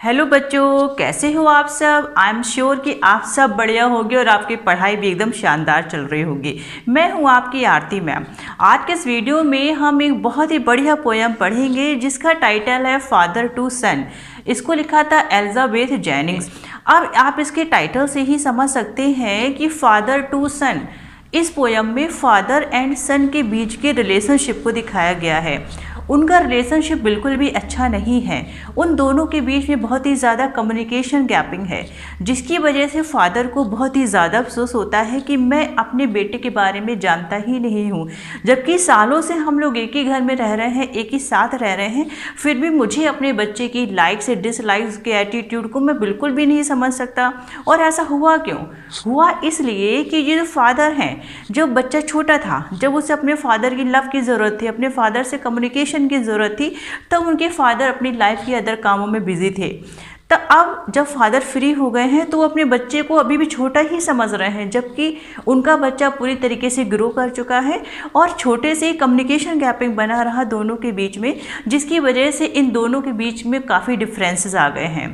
Hello बच्चों, कैसे हो आप सब। आई एम श्योर कि आप सब बढ़िया होंगे और आपकी पढ़ाई भी एकदम शानदार चल रही होगी। मैं हूं आपकी आरती मैम। आज के इस वीडियो में हम एक बहुत ही बढ़िया पोयम पढ़ेंगे जिसका टाइटल है फादर टू सन। इसको लिखा था एलिजाबेथ जेनिंग्स। अब आप इसके टाइटल से ही समझ सकते हैं कि फादर टू सन, इस पोयम में फादर एंड सन के बीच के रिलेशनशिप को दिखाया गया है। उनका रिलेशनशिप बिल्कुल भी अच्छा नहीं है। उन दोनों के बीच में बहुत ही ज़्यादा कम्युनिकेशन गैपिंग है, जिसकी वजह से फादर को बहुत ही ज़्यादा अफसोस होता है कि मैं अपने बेटे के बारे में जानता ही नहीं हूँ। जबकि सालों से हम लोग एक ही घर में रह रहे हैं, एक ही साथ रह रहे हैं, फिर भी मुझे अपने बच्चे की लाइक्स डिसलाइक्स के एटीट्यूड को मैं बिल्कुल भी नहीं समझ सकता। और ऐसा हुआ क्यों? हुआ इसलिए कि ये जो फादर हैं, जब बच्चा छोटा था, जब उसे अपने फादर की लव की ज़रूरत थी, अपने फादर से कम्युनिकेशन की ज़रूरत थी, तब उनके फादर अपनी लाइफ के अदर कामों में बिजी थे। तो अब जब फादर फ्री हो गए हैं तो वो अपने बच्चे को अभी भी छोटा ही समझ रहे हैं, जबकि उनका बच्चा पूरी तरीके से ग्रो कर चुका है और छोटे से कम्युनिकेशन गैपिंग बना रहा दोनों के बीच में, जिसकी वजह से इन दोनों के बीच में काफ़ी डिफरेंसेस आ गए हैं।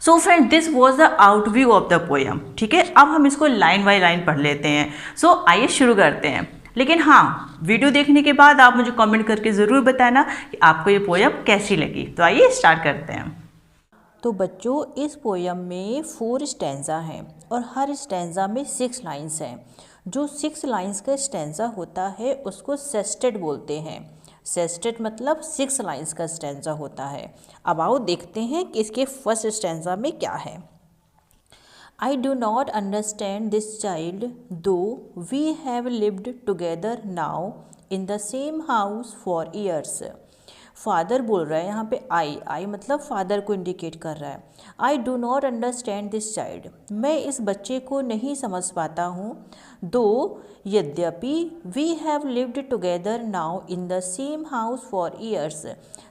So friend, this was the outview of the poem. ठीक है, अब हम इसको लाइन बाय लाइन पढ़ लेते हैं। सो आइए शुरू करते हैं। लेकिन हाँ, वीडियो देखने के बाद आप मुझे कमेंट करके ज़रूर बताना कि आपको ये पोयम कैसी लगी। तो आइए स्टार्ट करते हैं। तो बच्चों, इस पोयम में 4 स्टैंजा हैं और हर स्टैंजा में 6 लाइंस हैं। जो 6 लाइंस का स्टैंजा होता है उसको सेस्टेट बोलते हैं। सेस्टेट मतलब 6 लाइंस का स्टैंजा होता है। अब आओ देखते हैं कि इसके फर्स्ट स्टैंजा में क्या है। I do not understand this child, though we have lived together now in the same house for years. Father बोल रहा है यहाँ पे आई मतलब फादर को इंडिकेट कर रहा है। I do not understand this child, मैं इस बच्चे को नहीं समझ पाता हूँ। दो यद्यपि we have lived together now in the same house for years,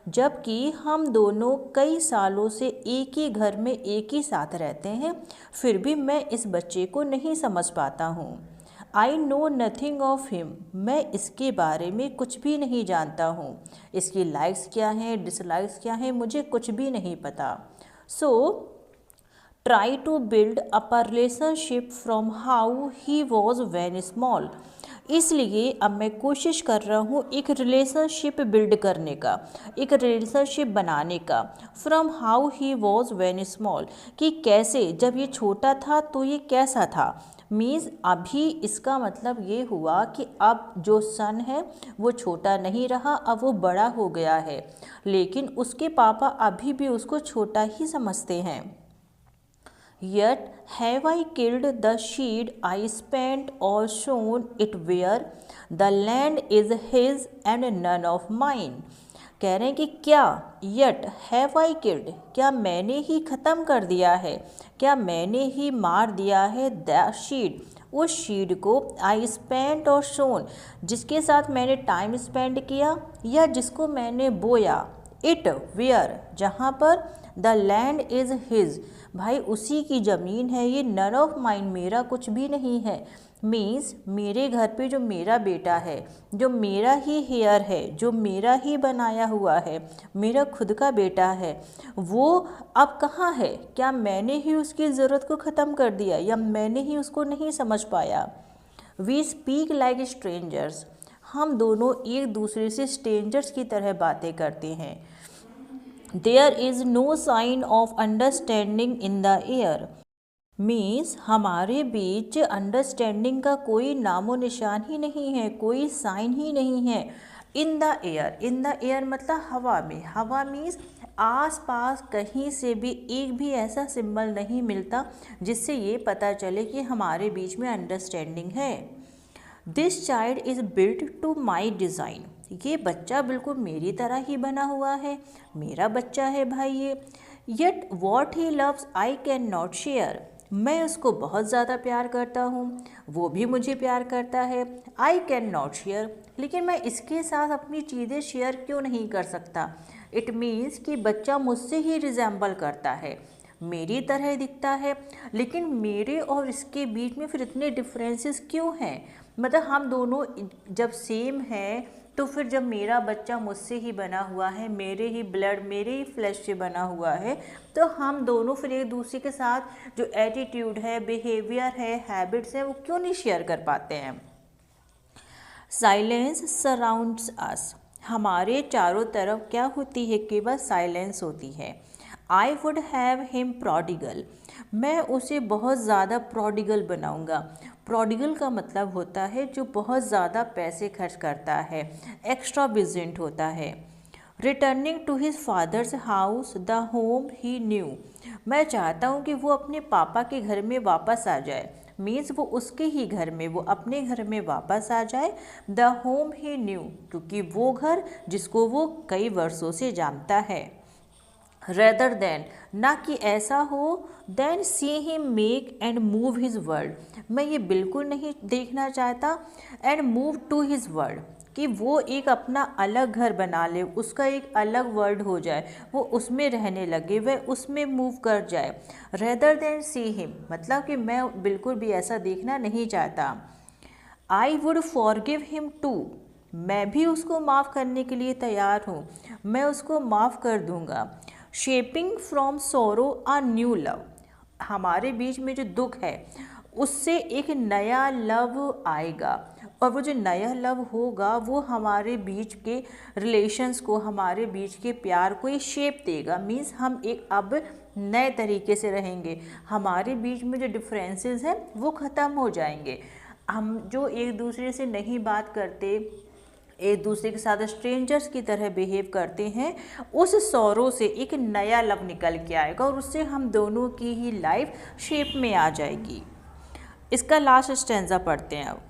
जबकि हम दोनों कई सालों से एक ही घर में एक ही साथ रहते हैं, फिर भी मैं इस बच्चे को नहीं समझ पाता हूँ। I know nothing of him, मैं इसके बारे में कुछ भी नहीं जानता हूँ। इसकी लाइक्स क्या हैं, डिसलाइक्स क्या हैं, मुझे कुछ भी नहीं पता। So try to build up a relationship from how he was when small, इसलिए अब मैं कोशिश कर रहा हूँ एक रिलेशनशिप बिल्ड करने का, एक रिलेशनशिप बनाने का। From how he was when small, कि कैसे जब ये छोटा था तो ये कैसा था। मीन्स अभी इसका मतलब ये हुआ कि अब जो सन है वो छोटा नहीं रहा, अब वो बड़ा हो गया है, लेकिन उसके पापा अभी भी उसको छोटा ही समझते हैं। Yet have I killed the seed I spent or sown it where the land is his and none of mine। कह रहे हैं कि क्या yet have I killed, क्या मैंने ही ख़त्म कर दिया है, क्या मैंने ही मार दिया है the seed, उस शीड को आई स्पेंट और सोन, जिसके साथ मैंने टाइम स्पेंड किया या जिसको मैंने बोया। इट वेयर, जहाँ पर द लैंड इज़ हिज, भाई उसी की ज़मीन है ये। नन ऑफ माइंड, मेरा कुछ भी नहीं है। मीन्स मेरे घर पे जो मेरा बेटा है, जो मेरा ही हेयर है, जो मेरा ही बनाया हुआ है, मेरा खुद का बेटा है, वो अब कहाँ है? क्या मैंने ही उसकी ज़रूरत को ख़त्म कर दिया या मैंने ही उसको नहीं समझ पाया? वी स्पीक लाइक स्ट्रेंजर्स, हम दोनों एक दूसरे से स्ट्रेंजर्स की तरह बातें करते हैं। There is no sign of understanding in the air, means हमारे बीच अंडरस्टैंडिंग का कोई नामो निशान ही नहीं है, कोई साइन ही नहीं है। इन the air, in the air मतलब हवा में। हवा मीन्स आस पास कहीं से भी एक भी ऐसा सिंबल नहीं मिलता जिससे ये पता चले कि हमारे बीच में अंडरस्टैंडिंग है। This child is built to my design, ये बच्चा बिल्कुल मेरी तरह ही बना हुआ है, मेरा बच्चा है भाई ये। Yet what he loves I can not share, मैं उसको बहुत ज़्यादा प्यार करता हूँ, वो भी मुझे प्यार करता है। आई कैन नॉट शेयर, लेकिन मैं इसके साथ अपनी चीज़ें शेयर क्यों नहीं कर सकता। इट मीन्स कि बच्चा मुझसे ही रिजेंबल करता है, मेरी तरह दिखता है, लेकिन मेरे और इसके बीच में फिर इतने डिफरेंसेस क्यों हैं? मतलब हम दोनों जब सेम हैं तो फिर जब मेरा बच्चा मुझसे ही बना हुआ है, मेरे ही ब्लड, मेरे ही फ्लैश से बना हुआ है, तो हम दोनों फिर एक दूसरे के साथ जो एटीट्यूड है, बिहेवियर है, हैबिट्स है, वो क्यों नहीं शेयर कर पाते हैं। साइलेंस सराउंड्स अस, हमारे चारों तरफ क्या होती है, केवल साइलेंस होती है। I would have him prodigal, मैं उसे बहुत ज़्यादा प्रोडिगल बनाऊंगा। प्रोडिगल का मतलब होता है जो बहुत ज़्यादा पैसे खर्च करता है, एक्स्ट्रा विजेंट होता है। Returning to his father's house the home he knew, मैं चाहता हूँ कि वो अपने पापा के घर में वापस आ जाए, मीन्स वो उसके ही घर में, वो अपने घर में वापस आ जाए। द होम ही न्यू, क्योंकि वो घर जिसको वो कई वर्षों से जानता है। रेदर देन, ना कि ऐसा हो, then see him make and move his world, मैं ये बिल्कुल नहीं देखना चाहता। And move to his world, कि वो एक अपना अलग घर बना ले, उसका एक अलग वर्ल्ड हो जाए, वो उसमें रहने लगे, वह उसमें मूव कर जाए। रेदर देन सी हिम, मतलब कि मैं बिल्कुल भी ऐसा देखना नहीं चाहता। I would forgive him too, मैं भी उसको माफ़ करने के लिए तैयार हूँ, मैं उसको माफ़ कर दूँगा। Shaping from sorrow a new love, हमारे बीच में जो दुख है उससे एक नया लव आएगा, और वो जो नया लव होगा वो हमारे बीच के रिलेशंस को, हमारे बीच के प्यार को ये शेप देगा। मीन्स हम एक अब नए तरीके से रहेंगे, हमारे बीच में जो डिफरेंसेस हैं वो ख़त्म हो जाएंगे। हम जो एक दूसरे से नहीं बात करते, एक दूसरे के साथ स्ट्रेंजर्स की तरह बिहेव करते हैं, उस सौरों से एक नया लव निकल के आएगा और उससे हम दोनों की ही लाइफ शेप में आ जाएगी। इसका लास्ट स्टेंजा पढ़ते हैं अब।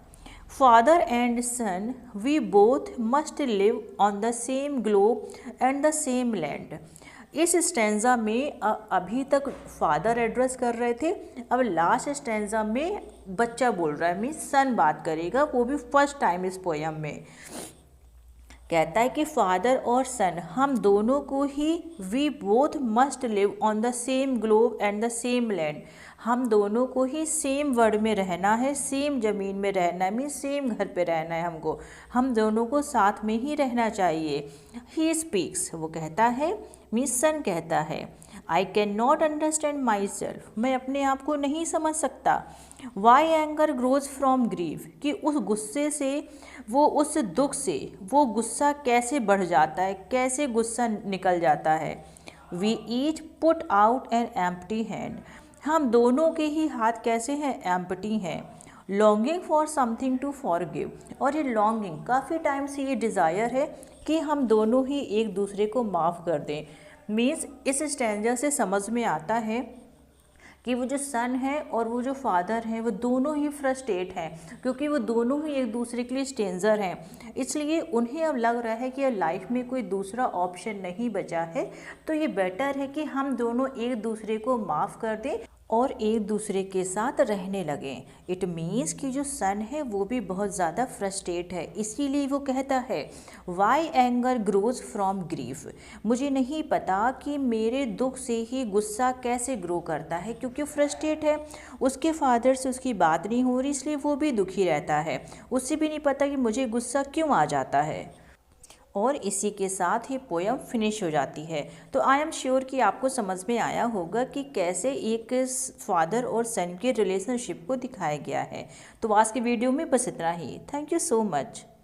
Father and son we both must live on the same globe and the same land, इस स्टेंजा में अभी तक फादर एड्रेस कर रहे थे, अब लास्ट स्टेंजा में बच्चा बोल रहा है, मीन्स सन बात करेगा, वो भी फर्स्ट टाइम इस पोयम में। कहता है कि फादर और सन, हम दोनों को ही, we both must live on the same globe and the same land, हम दोनों को ही सेम वर्ल्ड में रहना है, सेम ज़मीन में रहना है, मीन सेम घर पे रहना है हमको, हम दोनों को साथ में ही रहना चाहिए। ही स्पीक्स, वो कहता है, मीन्स सन कहता है, I cannot understand myself, मैं अपने आप को नहीं समझ सकता। Why anger grows from grief, कि उस गुस्से से, वो उस दुख से वो गुस्सा कैसे बढ़ जाता है, कैसे गुस्सा निकल जाता है। We each put out an empty hand, हम दोनों के ही हाथ कैसे हैं, एम्प्टी हैं। Longing for something to forgive, और ये लॉन्गिंग काफ़ी टाइम से ये डिज़ायर है कि हम दोनों ही एक दूसरे को माफ़ कर दें। मीन्स इस स्टैंजा से समझ में आता है कि वो जो सन है और वो जो फादर हैं वो दोनों ही फ्रस्ट्रेट हैं, क्योंकि वो दोनों ही एक दूसरे के लिए स्ट्रेंजर हैं, इसलिए उन्हें अब लग रहा है कि अब लाइफ में कोई दूसरा ऑप्शन नहीं बचा है, तो ये बेटर है कि हम दोनों एक दूसरे को माफ़ कर दें और एक दूसरे के साथ रहने लगें। इट मीन्स कि जो सन है वो भी बहुत ज़्यादा फ्रस्ट्रेट है, इसीलिए वो कहता है why anger grows from grief, मुझे नहीं पता कि मेरे दुख से ही गुस्सा कैसे ग्रो करता है, क्योंकि फ्रस्ट्रेट है, उसके फादर से उसकी बात नहीं हो रही, इसलिए वो भी दुखी रहता है, उससे भी नहीं पता कि मुझे गुस्सा क्यों आ जाता है। और इसी के साथ ही पोयम फिनिश हो जाती है। तो आई एम श्योर कि आपको समझ में आया होगा कि कैसे एक फादर और सन के रिलेशनशिप को दिखाया गया है। तो आज की वीडियो में बस इतना ही। Thank you so much.